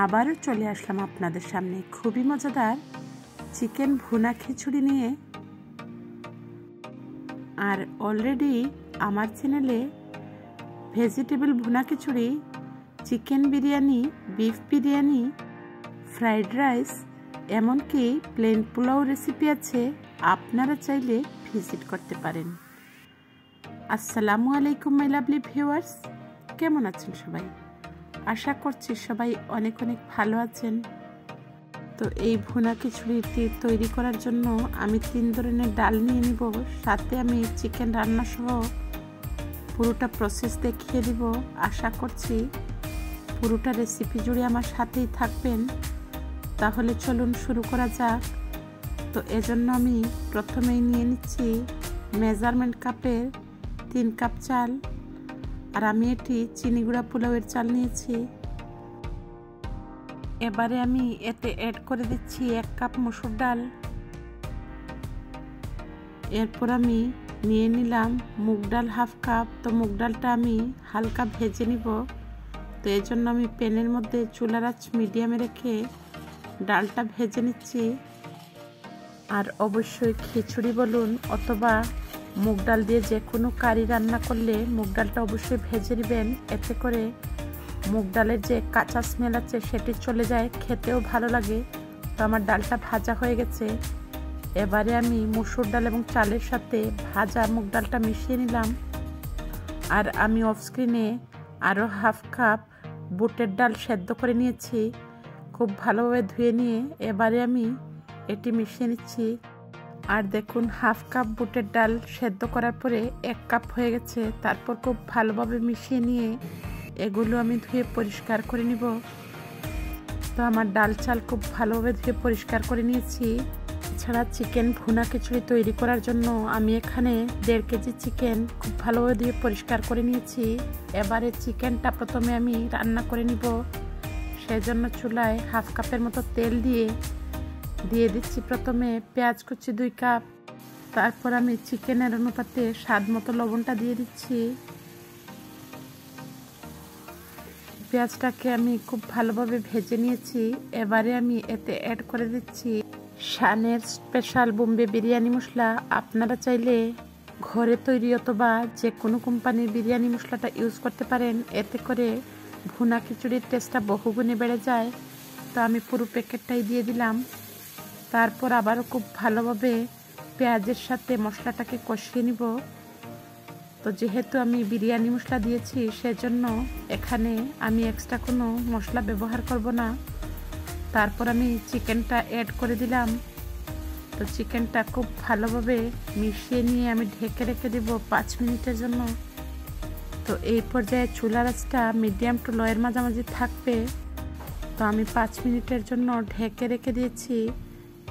আবারও চলে আসলাম আপনাদের সামনে খুবই মজাদার চিকেন ভুনা খিচুড়ি নিয়ে। আর অলরেডি আমার চ্যানেলে vegetable bhuna khichuri, chicken biryani, beef biryani, fried rice, এমনকি প্লেন পোলাও রেসিপি আছে, আপনারা চাইলে ভিজিট করতে পারেন। আসসালামু আলাইকুম মাই লাভলি ভিউয়ার্স, কেমন আছেন সবাই? আশা করছি সবাই অনেক অনেক ভালো আছেন। তো এই ভুনা খিচুড়িটি তৈরি করার জন্য আমি 3 ধরনের ডাল নিয়ে নিব, সাথে আমি চিকেন রান্না সহ পুরোটা প্রসেস দেখিয়ে দিব। আশা করছি পুরোটা রেসিপি জুড়ে আমার সাথেই থাকবেন। তাহলে চলুন শুরু করা যাক। তো এজন্য আমি প্রথমেই নিয়ে নিচ্ছি মেজারমেন্ট কাপের 3 কাপ চাল, আর আমি এটি চিনি গুঁড়া পোলাওয়ের চাল নিয়েছি। এবারে আমি এতে অ্যাড করে দিচ্ছি 1 কাপ মসুর ডাল। এরপর আমি নিয়ে নিলাম মুগ ডাল হাফ কাপ। তো মুগ ডালটা আমি হালকা ভেজে নিব। তো এর জন্য আমি প্যানের মধ্যে চুলার আঁচ মিডিয়ামে রেখে ডালটা ভেজে নিচ্ছি। আর অবশ্যই খিচুড়ি বলুন অথবা মুগ ডাল দিয়ে যে কোনো কারি রান্না করলে মুগ ডালটা অবশ্যই ভেজে নেবেন, এতে করে মুগ ডালের যে কাঁচা স্মেল আছে সেটি চলে যায়, খেতেও ভালো লাগে। তো আমার ডালটা ভাজা হয়ে গেছে। এবারে আমি মসুর ডাল এবং চালের সাথে ভাজা মুগ ডালটা মিশিয়ে নিলাম। আর আমি অফ স্ক্রিনে আরও হাফ কাপ বুটের ডাল সেদ্ধ করে নিয়েছি, খুব ভালোভাবে ধুয়ে নিয়ে এবারে আমি এটি মিশিয়ে নিচ্ছি। আর দেখুন হাফ কাপ বুটের ডাল সেদ্ধ করার পরে 1 কাপ হয়ে গেছে। তারপর খুব ভালোভাবে মিশিয়ে নিয়ে এগুলো আমি ধুয়ে পরিষ্কার করে নিব। তো আমার ডাল চাল খুব ভালোভাবে ধুয়ে পরিষ্কার করে নিয়েছি। এছাড়া চিকেন ভুনা খিচুড়ি তৈরি করার জন্য আমি এখানে 1.5 কেজি চিকেন খুব ভালোভাবে ধুয়ে পরিষ্কার করে নিয়েছি। এবারে চিকেনটা প্রথমে আমি রান্না করে নিব। সেজন্য চুলায় হাফ কাপের মতো তেল দিয়ে দিচ্ছি প্রথমে পেঁয়াজ কুচি 2 কাপ। তারপর আমি চিকেনের অনুপাতে স্বাদ মতো লবণটা দিয়ে দিচ্ছি। পেঁয়াজটাকে আমি খুব ভালোভাবে ভেজে নিয়েছি। এবারে আমি এতে অ্যাড করে দিচ্ছি শানের স্পেশাল বোম্বে বিরিয়ানি মশলা। আপনারা চাইলে ঘরে তৈরি অথবা যে কোনো কোম্পানির বিরিয়ানি মশলাটা ইউজ করতে পারেন, এতে করে ভুনা খিচুড়ির টেস্টটা বহুগুণে বেড়ে যায়। তো আমি পুরো প্যাকেটটাই দিয়ে দিলাম। তারপর আবারও খুব ভালোভাবে পেঁয়াজের সাথে মশলাটাকে কষিয়ে নিব। তো যেহেতু আমি বিরিয়ানি মশলা দিয়েছি সেজন্য এখানে আমি এক্সট্রা কোনো মশলা ব্যবহার করব না। তারপর আমি চিকেনটা অ্যাড করে দিলাম। তো চিকেনটা খুব ভালোভাবে মিশিয়ে নিয়ে আমি ঢেকে রেখে দেব 5 মিনিটের জন্য। তো এই পর্যায়ে চুলার আঁচটা মিডিয়াম টু লোয়ের মাঝামাঝি থাকবে। তো আমি 5 মিনিটের জন্য ঢেকে রেখে দিয়েছি।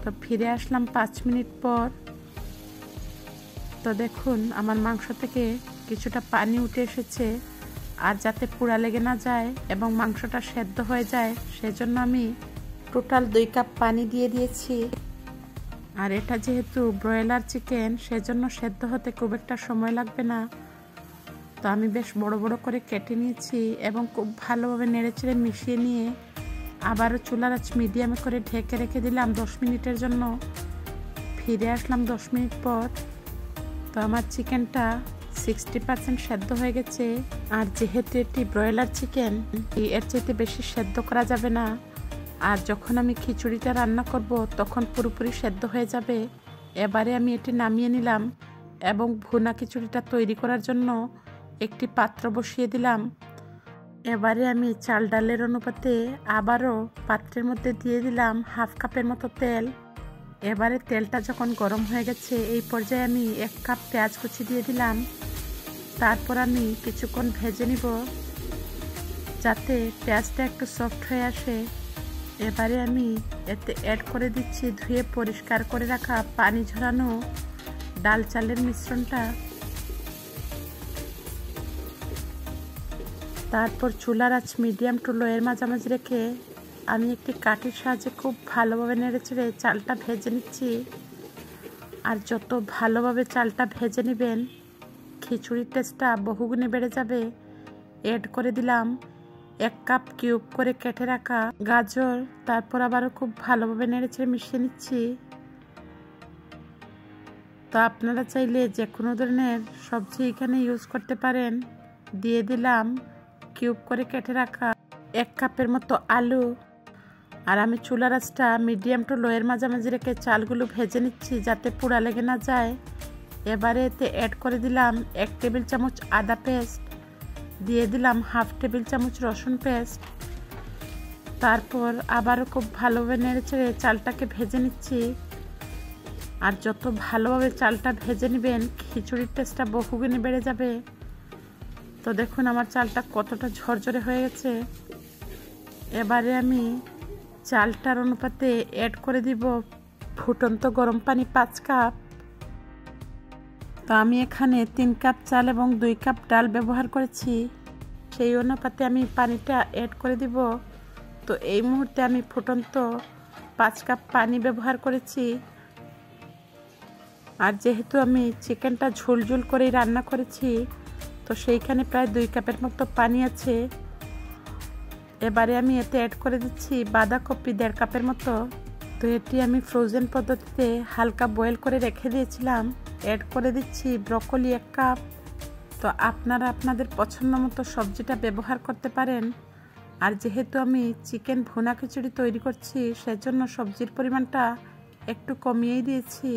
তো ফিরে আসলাম 5 মিনিট পর। তো দেখুন আমার মাংস থেকে কিছুটা পানি উঠে এসেছে। আর যাতে পোড়া লেগে না যায় এবং মাংসটা সেদ্ধ হয়ে যায় সেজন্য আমি টোটাল 2 কাপ পানি দিয়ে দিয়েছি। আর এটা যেহেতু ব্রয়লার চিকেন সেজন্য সেদ্ধ হতে খুব একটা সময় লাগবে না। তো আমি বেশ বড় বড় করে কেটে নিয়েছি এবং খুব ভালোভাবে নেড়েচেড়ে মিশিয়ে নিয়ে আবারও চুলার আঁচ মিডিয়ামে করে ঢেকে রেখে দিলাম 10 মিনিটের জন্য। ফিরে আসলাম 10 মিনিট পর। তো আমার চিকেনটা 60% সেদ্ধ হয়ে গেছে। আর যেহেতু এটি ব্রয়লার চিকেন, এর চাইতে বেশি সেদ্ধ করা যাবে না। আর যখন আমি খিচুড়িটা রান্না করব তখন পুরোপুরি সেদ্ধ হয়ে যাবে। এবারে আমি এটি নামিয়ে নিলাম এবং ভুনা খিচুড়িটা তৈরি করার জন্য একটি পাত্র বসিয়ে দিলাম। এবারে আমি চাল ডালের অনুপাতে আবারও পাত্রের মধ্যে দিয়ে দিলাম হাফ কাপের মতো তেল। এবারে তেলটা যখন গরম হয়ে গেছে এই পর্যায়ে আমি 1 কাপ পেঁয়াজ কুচি দিয়ে দিলাম। তারপর আমি কিছুক্ষণ ভেজে নিব যাতে পেঁয়াজটা একটু সফট হয়ে আসে। এবারে আমি এতে অ্যাড করে দিচ্ছি ধুয়ে পরিষ্কার করে রাখা পানি ঝরানো ডাল চালের মিশ্রণটা। তারপর চুলার আঁচ মিডিয়াম টু লোয়ের মাঝামাঝি রেখে আমি একটি কাঠির সাহায্যে খুব ভালোভাবে নেড়েচেড়ে চালটা ভেজে নিচ্ছি। আর যত ভালোভাবে চালটা ভেজে নেবেন খিচুড়ির টেস্টটা বহুগুণে বেড়ে যাবে। অ্যাড করে দিলাম 1 কাপ কিউব করে কেটে রাখা গাজর, তারপর আবারও খুব ভালোভাবে নেড়েচেড়ে মিশিয়ে নিচ্ছি। তো আপনারা চাইলে যে কোনো ধরনের সবজি এখানে ইউজ করতে পারেন। দিয়ে দিলাম কিউব করে কেটে রাখা 1 কাপের মতো আলু। আর আমি চুলার আঁচটা মিডিয়াম টু লোয়ের মাঝামাঝি রেখে চালগুলো ভেজে নিচ্ছি যাতে পোড়া লেগে না যায়। এবারে এতে অ্যাড করে দিলাম 1 টেবিল চামচ আদা পেস্ট, দিয়ে দিলাম 1/2 টেবিল চামচ রসুন পেস্ট। তারপর আবারও খুব ভালোভাবে নেড়েচেড়ে চালটাকে ভেজে নিচ্ছি। আর যত ভালোভাবে চালটা ভেজে নেবেন খিচুড়ির টেস্টটা বহুগুণে বেড়ে যাবে। তো দেখুন আমার চালটা কতটা ঝরঝরে হয়ে গেছে। এবারে আমি চালটার অনুপাতে অ্যাড করে দিব ফুটন্ত গরম পানি 5 কাপ। তো আমি এখানে 3 কাপ চাল এবং 2 কাপ ডাল ব্যবহার করেছি, সেই অনুপাতে আমি পানিটা অ্যাড করে দিব। তো এই মুহূর্তে আমি ফুটন্ত 5 কাপ পানি ব্যবহার করেছি। আর যেহেতু আমি চিকেনটা ঝোলঝোল করেই রান্না করেছি, তো সেইখানে প্রায় 2 কাপের মতো পানি আছে। এবারে আমি এতে অ্যাড করে দিচ্ছি বাঁধাকপি 1.5 কাপের মতো। তো এটি আমি ফ্রোজেন পদ্ধতিতে হালকা বয়েল করে রেখে দিয়েছিলাম। অ্যাড করে দিচ্ছি ব্রকলি 1 কাপ। তো আপনারা আপনাদের পছন্দ মতো সবজিটা ব্যবহার করতে পারেন। আর যেহেতু আমি চিকেন ভুনা খিচুড়ি তৈরি করছি, সেজন্য সবজির পরিমাণটা একটু কমিয়েই দিয়েছি।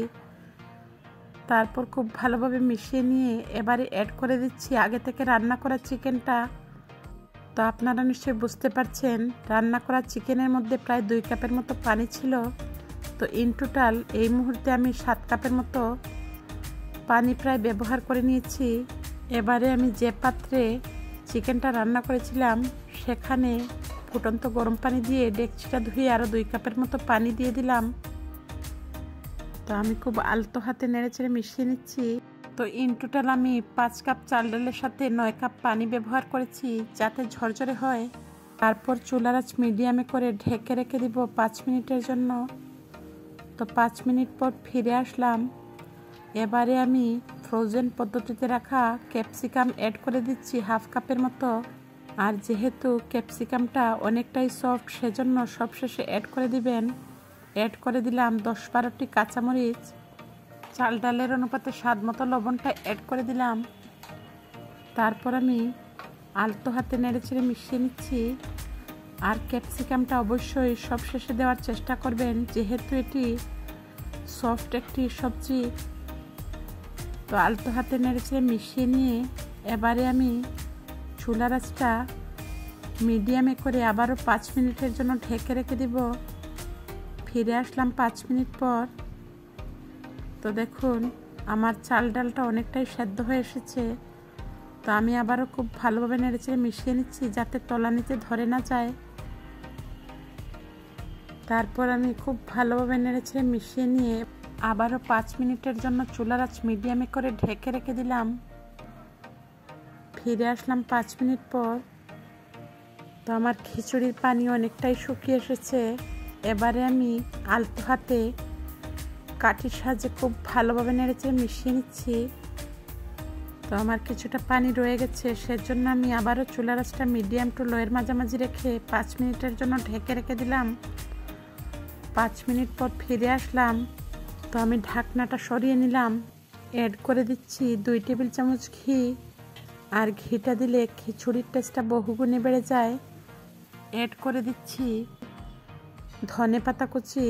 তারপর খুব ভালোভাবে মিশিয়ে নিয়ে এবারে অ্যাড করে দিচ্ছি আগে থেকে রান্না করা চিকেনটা। তো আপনারা নিশ্চয়ই বুঝতে পারছেন রান্না করা চিকেনের মধ্যে প্রায় 2 কাপের মতো পানি ছিল। তো ইন টোটাল এই মুহূর্তে আমি 7 কাপের মতো পানি প্রায় ব্যবহার করে নিয়েছি। এবারে আমি যে পাত্রে চিকেনটা রান্না করেছিলাম সেখানে ফুটন্ত গরম পানি দিয়ে ডেকচিটা ধুয়ে আরও 2 কাপের মতো পানি দিয়ে দিলাম। তো আমি খুব আলতো হাতে নেড়েচেড়ে মিশিয়ে নিচ্ছি। তো ইন টোটাল আমি 5 কাপ চাল ডালের সাথে 9 কাপ পানি ব্যবহার করেছি যাতে ঝরঝরে হয়। তারপর চুলার আঁচ মিডিয়ামে করে ঢেকে রেখে দিব 5 মিনিটের জন্য। তো 5 মিনিট পর ফিরে আসলাম। এবারে আমি ফ্রোজেন পদ্ধতিতে রাখা ক্যাপসিকাম অ্যাড করে দিচ্ছি 1/2 কাপের মতো। আর যেহেতু ক্যাপসিকামটা অনেকটাই সফট, সেজন্য সবশেষে অ্যাড করে দিবেন। অ্যাড করে দিলাম 10-12টি কাঁচামরিচ। চাল ডালের অনুপাতে স্বাদ মতো লবণটা অ্যাড করে দিলাম। তারপর আমি আলতো হাতে নেড়েচেড়ে মিশিয়ে নিচ্ছি। আর ক্যাপসিকামটা অবশ্যই সবশেষে দেওয়ার চেষ্টা করবেন, যেহেতু এটি সফট একটি সবজি। তো আলতো হাতে নেড়েচেড়ে মিশিয়ে নিয়ে এবারে আমি চুলার আঁচটা মিডিয়ামে করে আবারও 5 মিনিটের জন্য ঢেকে রেখে দিব। ফিরে আসলাম 5 মিনিট পর। তো দেখুন আমার চাল ডালটা অনেকটাই সেদ্ধ হয়ে এসেছে। তো আমি আবারও খুব ভালোভাবে নেড়েচেড়ে মিশিয়ে নিচ্ছি যাতে তলানিতে ধরে না যায়। তারপর আমি খুব ভালোভাবে নেড়েচেড়ে মিশিয়ে নিয়ে আবারও 5 মিনিটের জন্য চুলার আঁচ মিডিয়ামে করে ঢেকে রেখে দিলাম। ফিরে আসলাম 5 মিনিট পর। তো আমার খিচুড়ির পানি অনেকটাই শুকিয়ে এসেছে। এবারে আমি আলতো হাতে কাঠির সাহায্যে খুব ভালোভাবে নেড়েচেড়ে মিশিয়ে নিচ্ছি। তো আমার কিছুটা পানি রয়ে গেছে, সেজন্য আমি আবারও চুলার আঁচটা মিডিয়াম টু লোয়ের মাঝামাঝি রেখে 5 মিনিটের জন্য ঢেকে রেখে দিলাম। 5 মিনিট পর ফিরে আসলাম। তো আমি ঢাকনাটা সরিয়ে নিলাম। অ্যাড করে দিচ্ছি 2 টেবিল চামচ ঘি। আর ঘিটা দিলে খিচুড়ির টেস্টটা বহুগুণে বেড়ে যায়। অ্যাড করে দিচ্ছি ধনেপাতা কুচি।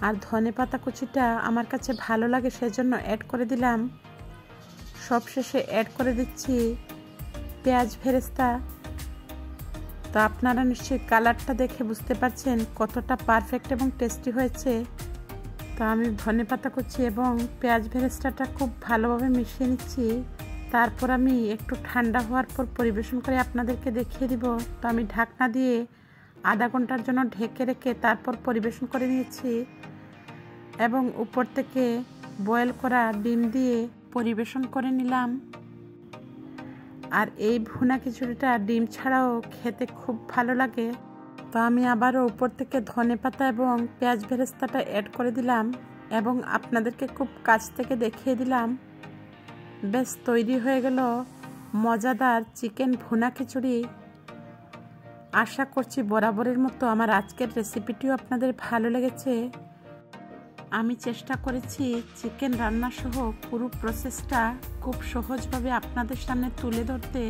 আর ধনেপাতা কুচিটা আমার কাছে ভালো লাগে, সেজন্য অ্যাড করে দিলাম। সবশেষে অ্যাড করে দিচ্ছি পেঁয়াজ ভেরেস্তা। তো আপনারা নিশ্চয়ই কালারটা দেখে বুঝতে পারছেন কতটা পারফেক্ট এবং টেস্টি হয়েছে। তো আমি ধনেপাতা কুচি এবং পেঁয়াজ ভেরেস্তাটা খুব ভালোভাবে মিশিয়ে নিচ্ছি। তারপর আমি একটু ঠান্ডা হওয়ার পর পরিবেশন করে আপনাদেরকে দেখিয়ে দিব। তো আমি ঢাকনা দিয়ে আধা ঘন্টার জন্য ঢেকে রেখে তারপর পরিবেশন করে নিয়েছি এবং উপর থেকে বয়েল করা ডিম দিয়ে পরিবেশন করে নিলাম। আর এই ভুনা খিচুড়িটা ডিম ছাড়াও খেতে খুব ভালো লাগে। তো আমি আবারও উপর থেকে ধনেপাতা এবং পেঁয়াজ বেরেস্তাটা অ্যাড করে দিলাম এবং আপনাদেরকে খুব কাছ থেকে দেখিয়ে দিলাম। বেশ তৈরি হয়ে গেল মজাদার চিকেন ভুনা খিচুড়ি। আশা করছি বরাবরের মতো আমার আজকের রেসিপিটিও আপনাদের ভালো লেগেছে। আমি চেষ্টা করেছি চিকেন রান্না সহ পুরো প্রসেসটা খুব সহজভাবে আপনাদের সামনে তুলে ধরতে।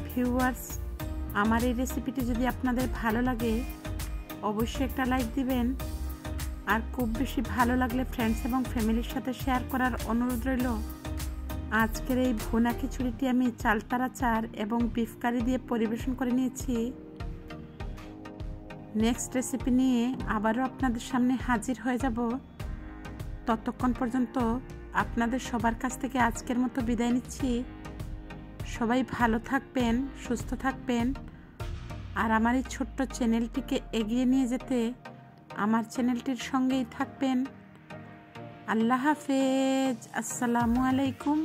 ভিউয়ার্স, আমার এই রেসিপিটি যদি আপনাদের ভালো লাগে অবশ্যই একটা লাইক দিবেন, আর খুব বেশি ভালো লাগলে ফ্রেন্ডস এবং ফ্যামিলির সাথে শেয়ার করার অনুরোধ রইল। আজকের এই ভুনা খিচুড়িটি আমি চালতারা চার এবং বিফ কারি দিয়ে পরিবেশন করে নিয়েছি। নেক্সট রেসিপি নিয়ে আবারও আপনাদের সামনে হাজির হয়ে যাব। ততক্ষণ পর্যন্ত আপনাদের সবার কাছ থেকে আজকের মতো বিদায় নিচ্ছি। সবাই ভালো থাকবেন, সুস্থ থাকবেন, আর আমার এই ছোট্ট চ্যানেলটিকে এগিয়ে নিয়ে যেতে আমার চ্যানেলটির সঙ্গেই থাকবেন। আল্লাহ হাফেজ। আসসালামু আলাইকুম।